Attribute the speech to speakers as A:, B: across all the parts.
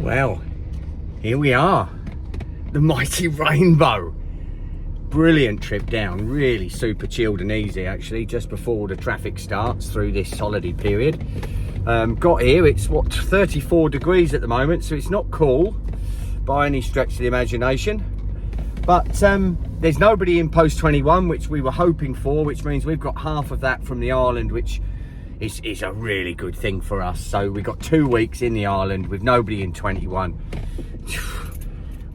A: Well, here we are, the mighty Rainbow. Brilliant trip down, really super chilled and easy actually, just before the traffic starts through this holiday period. Got here, it's what, 34 degrees at the moment, so it's not cool by any stretch of the imagination. But there's nobody in post 21, which we were hoping for, which means we've got half of that from the island, which is a really good thing for us. So we got 2 weeks in the island with nobody in 21.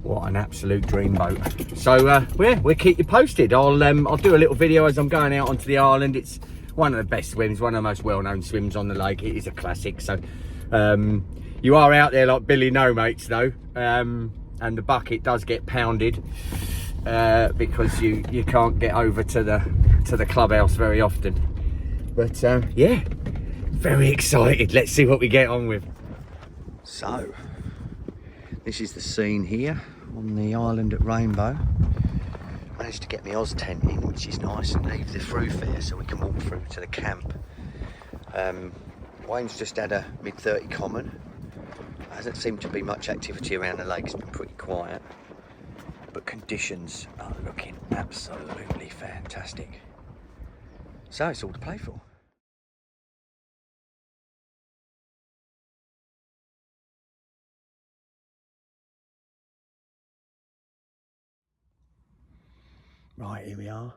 A: What an absolute dream boat. So we'll keep you posted. I'll do a little video as I'm going out onto the island. It's one of the best swims, one of the most well-known swims on the lake. It is a classic. So you are out there like Billy No Mates though, and the bucket does get pounded because you can't get over to the clubhouse very often. But yeah, very excited. Let's see what we get on with. So this is the scene here on the island at Rainbow. Managed to get my Oz tent in, which is nice, and leave the roof here so we can walk through to the camp. Wayne's just had a mid-30 common. Hasn't seemed to be much activity around the lake, it's been pretty quiet. But conditions are looking absolutely fantastic. So it's all to play for. Right, here we are,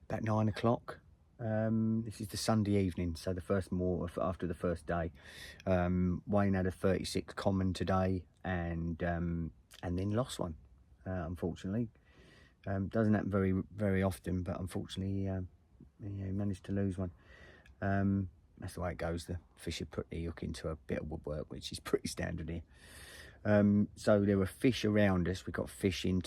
A: about 9 o'clock. This is the Sunday evening, so the first after the first day. Wayne had a 36 common today, and then lost one, unfortunately. Doesn't happen very often, but unfortunately he managed to lose one. That's the way it goes. The fisher put the hook into a bit of woodwork, which is pretty standard here. So there were fish around us. We got fish in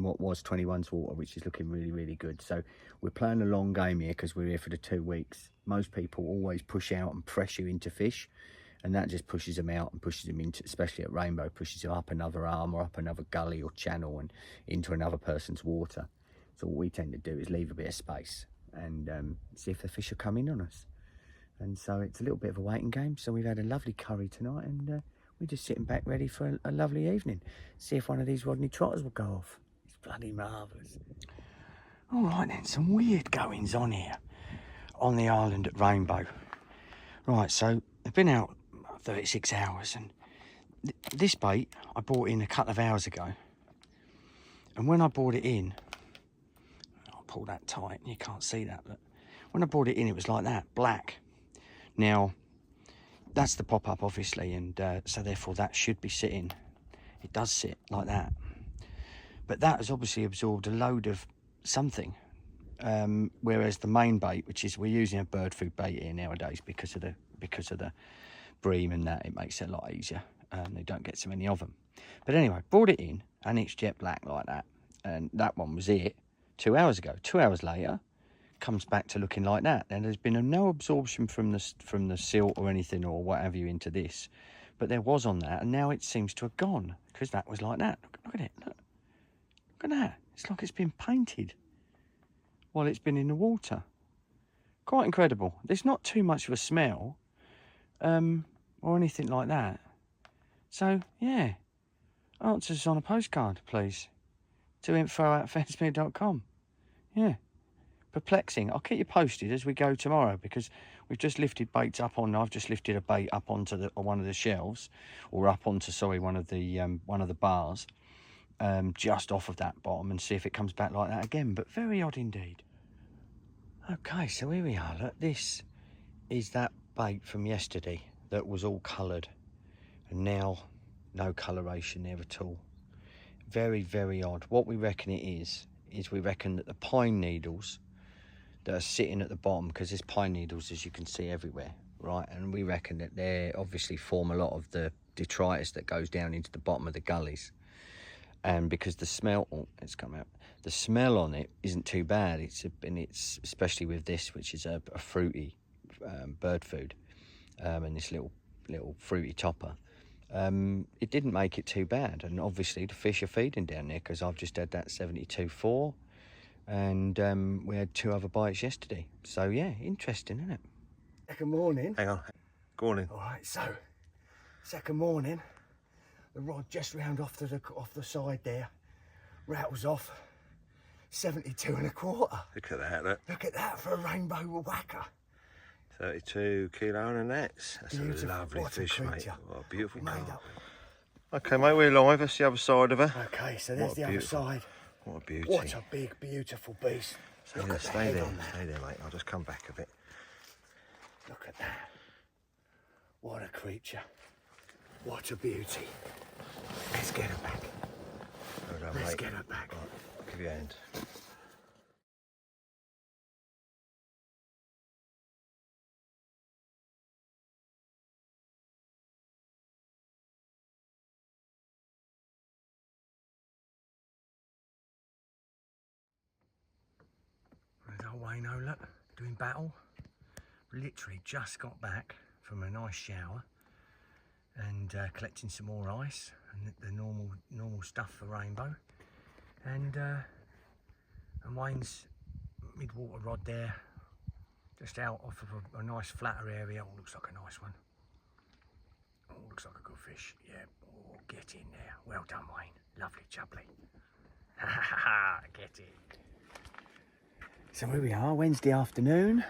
A: what was 21's water, which is looking really, really good. So we're playing a long game here because we're here for the 2 weeks. Most people always push out and pressure into fish, and that just pushes them out and pushes them into, especially at Rainbow, pushes them up another arm or up another gully or channel and into another person's water. So what we tend to do is leave a bit of space and see if the fish will come in on us. And so it's a little bit of a waiting game. So we've had a lovely curry tonight, and we're just sitting back ready for a lovely evening. See if one of these Rodney trotters will go off. It's bloody marvellous. All right then, some weird goings on here on the island at Rainbow. Right, so I've been out 36 hours, and this bait I bought in a couple of hours ago. And when I brought it in, I'll pull that tight, you can't see that, but when I brought it in, it was like that, black. Now, that's the pop-up obviously, and so therefore that should be sitting. It does sit like that, but that has obviously absorbed a load of something, whereas the main bait, which is, we're using a bird food bait here nowadays because of the bream and that, it makes it a lot easier, they don't get so many of them. But anyway, brought it in and it's jet black like that, and that one was it 2 hours ago. 2 hours later, comes back to looking like that. And there's been no absorption from the silt or anything or what have you into this, but there was on that, and now it seems to have gone because that was like that. Look at it, look at that. It's like it's been painted while it's been in the water. Quite incredible. There's not too much of a smell or anything like that. So yeah, answers on a postcard please to info@fensmere.com. yeah, perplexing. I'll keep you posted as we go tomorrow, because we've just lifted baits up on. I've just lifted a bait up onto one of the shelves, or up onto, sorry, one of the bars, just off of that bottom, and see if it comes back like that again. But very odd indeed. Okay, so here we are. Look, this is that bait from yesterday that was all coloured, and now no coloration there at all. Very, very odd. What we reckon it is we reckon that the pine needles that are sitting at the bottom, because there's pine needles as you can see everywhere, right, and we reckon that they obviously form a lot of the detritus that goes down into the bottom of the gullies, and because the smell, it's come out, the smell on it isn't too bad. It's especially with this, which is a fruity bird food, and this little fruity topper, it didn't make it too bad. And obviously the fish are feeding down there, because I've just had that 72.4, and we had 2 other bites yesterday. So yeah, interesting, isn't it? Second morning.
B: Hang on, go on in.
A: All right, so second morning, The rod just round off the side there, rattles off. 72 1/4.
B: Look at that, look.
A: Look at that for a rainbow whacker.
B: 32 kilo on the nets. That's
A: Beautiful.
B: a lovely
A: What a
B: fish, mate.
A: creature.
B: What a beautiful
A: Made
B: carp.
A: up.
B: Okay, mate, we're live. That's the other side of her.
A: Okay, so there's
B: What
A: the other
B: beautiful.
A: side.
B: What a beauty.
A: What a big, beautiful beast.
B: Stay
A: Look
B: there,
A: at the
B: stay
A: head
B: there,
A: on that.
B: stay there, mate. I'll just come back a bit.
A: Look at that. What a creature. What a beauty. Let's get her back.
B: Well done,
A: Let's
B: mate.
A: get her back.
B: Right, I'll give you a hand.
A: There's old Wayno, look, doing battle. Literally just got back from a nice shower and collecting some more ice and the normal stuff for rainbow. And Wayne's mid-water rod there, just out off of a nice flatter area. Oh, looks like a nice one. Oh, looks like a good fish. Yeah. Oh, get in there. Well done, Wayne. Lovely jubbly. Ha ha ha! Get in. So here we are, Wednesday afternoon.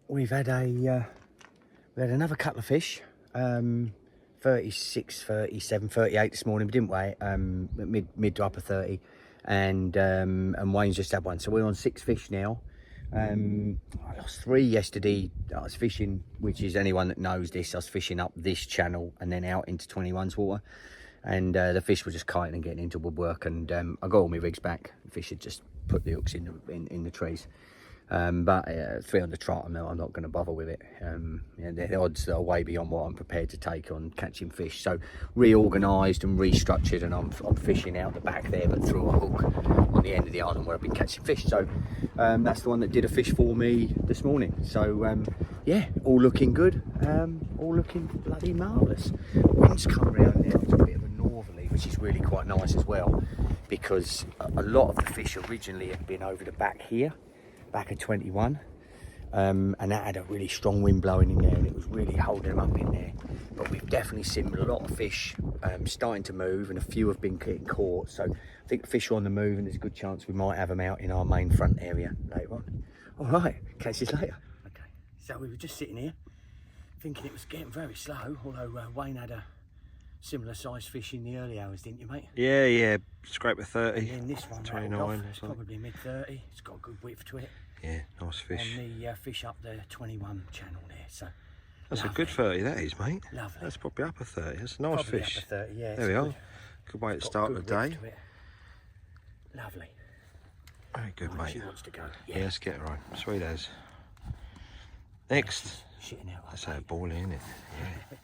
A: We've had another couple of fish, 36, 37, 38 this morning. We didn't weigh it, mid to upper 30, and Wayne's just had one. So we're on 6 fish now. I lost 3 yesterday. I was fishing, which is anyone that knows this, I was fishing up this channel and then out into 21's water. And the fish were just kiting and getting into woodwork, and I got all my rigs back. The fish had just put the hooks in the trees. But 300 trot, I'm not going to bother with it. The odds are way beyond what I'm prepared to take on catching fish. So reorganised and restructured, and I'm fishing out the back there, but through a hook on the end of the island where I've been catching fish. So that's the one that did a fish for me this morning. So yeah, all looking good, all looking bloody marvellous. Wind's come around there, it's a bit of a northerly, which is really quite nice as well, because a lot of the fish originally had been over the back here, back at 21, and that had a really strong wind blowing in there, and it was really holding them up in there. But we've definitely seen a lot of fish starting to move, and a few have been getting caught. So I think the fish are on the move, and there's a good chance we might have them out in our main front area later on. All right, catch you later. Okay, so we were just sitting here thinking it was getting very slow, although Wayne had a similar sized fish in the early hours, didn't you, mate?
B: Yeah, scrape a 30.
A: And then this one
B: 29.
A: it's probably mid-30. It's got a good width to it.
B: Yeah, nice fish.
A: On the fish up the 21 channel there, so
B: That's
A: lovely.
B: a good 30, that is, mate.
A: Lovely.
B: That's probably upper 30. That's a nice
A: Probably
B: fish.
A: upper 30, yeah.
B: There we are. Good way to start the day.
A: Lovely.
B: Very good,
A: Right,
B: mate.
A: she wants to go.
B: Yeah, let's get her on. Sweet as. Next.
A: Shitting out.
B: That's a ball, isn't it? Yeah.